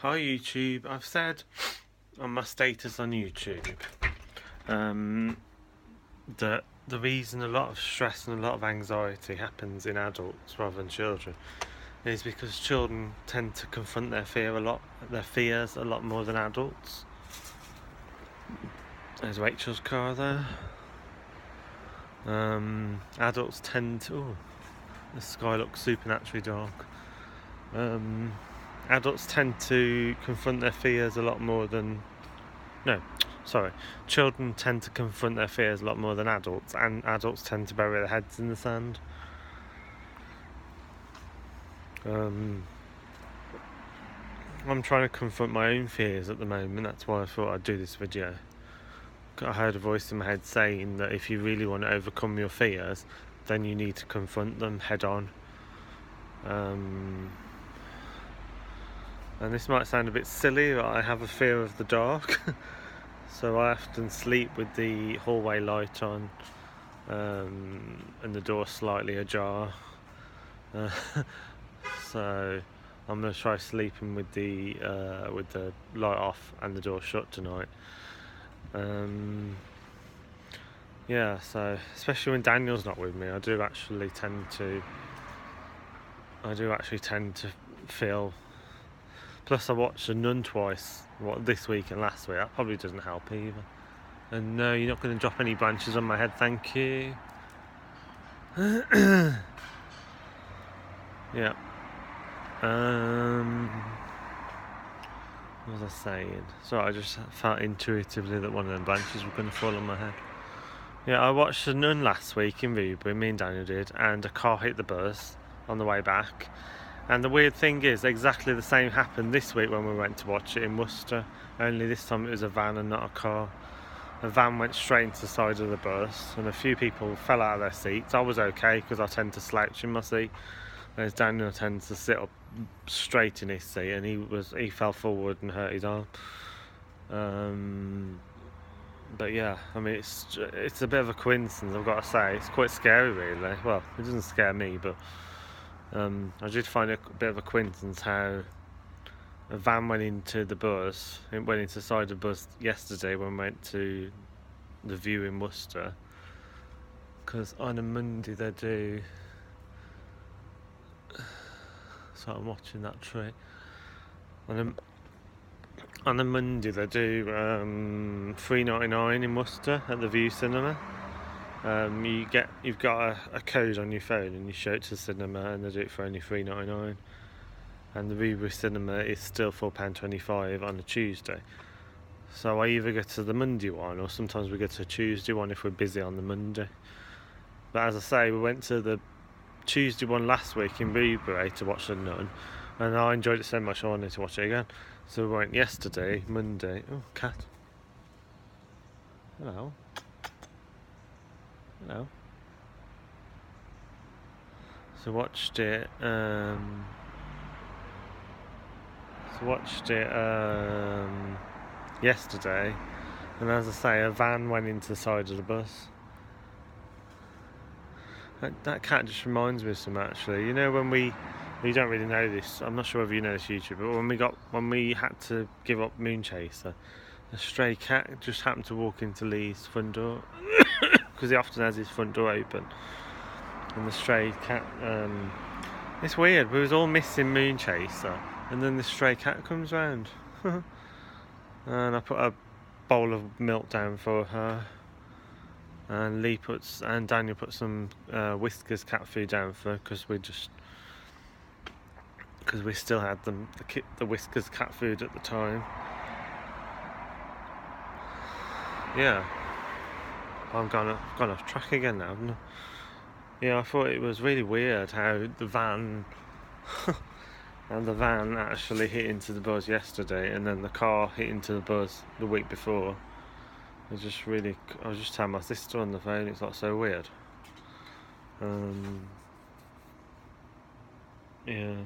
Hi YouTube, I've said on my status on YouTube that the reason a lot of stress and a lot of anxiety happens in adults rather than children is because children tend to confront their fears a lot more than adults. There's Rachel's car there. Adults tend to... Ooh, the sky looks supernaturally dark. Adults tend to confront their fears a lot more than... Children tend to confront their fears a lot more than adults, and adults tend to bury their heads in the sand. I'm trying to confront my own fears at the moment. That's why I thought I'd do this video. I heard a voice in my head saying that if you really want to overcome your fears, then you need to confront them head on. And this might sound a bit silly, but I have a fear of the dark. So I often sleep with the hallway light on and the door slightly ajar. So I'm going to try sleeping with the light off and the door shut tonight. Yeah, so especially when Daniel's not with me, I do actually tend to feel. Plus, I watched The Nun twice, this week and last week. That probably doesn't help either. And no, you're not going to drop any branches on my head, thank you. Yeah. What was I saying? Sorry, I just felt intuitively that one of them branches were going to fall on my head. Yeah, I watched The Nun last week in Ruby, me and Daniel did, and a car hit the bus on the way back. And the weird thing is, exactly the same happened this week when we went to watch it in Worcester, only this time it was a van and not a car. A van went straight into the side of the bus, and a few people fell out of their seats. I was okay, because I tend to slouch in my seat, whereas Daniel tends to sit up straight in his seat, and he fell forward and hurt his arm. But yeah, I mean, it's a bit of a coincidence, I've got to say. It's quite scary, really. Well, it doesn't scare me, but I did find it a bit of a coincidence how a van went into the bus. It went into the side of the bus yesterday when we went to the View in Worcester. Because on a Monday they do... So I'm watching that tree. On a Monday they do $3.99 in Worcester at the View Cinema. You've got a code on your phone and you show it to the cinema and they do it for only $3.99. And the Ruby Cinema is still £4.25 on a Tuesday. So I either go to the Monday one or sometimes we go to a Tuesday one if we're busy on the Monday. But as I say, we went to the Tuesday one last week in Ruby to watch The Nun, and I enjoyed it so much I wanted to watch it again. So we went yesterday, Monday. Oh, cat. Hello. Hello. So watched it. Yesterday, and as I say, a van went into the side of the bus. That cat just reminds me of something, actually. You know, you don't really know this, I'm not sure whether you know this, YouTube, but when we had to give up Moonchaser, a stray cat just happened to walk into Lee's front door because he often has his front door open, and the stray cat, it's weird, we was all missing Moonchaser, and then the stray cat comes round. And I put a bowl of milk down for her, and Daniel put some Whiskers cat food down for her because we still had the Whiskers cat food at the time. Yeah, I've gone off track again now, haven't I? Yeah, I thought it was really weird how the van actually hit into the bus yesterday, and then the car hit into the bus the week before. I was just telling my sister on the phone, it's like so weird. Yeah.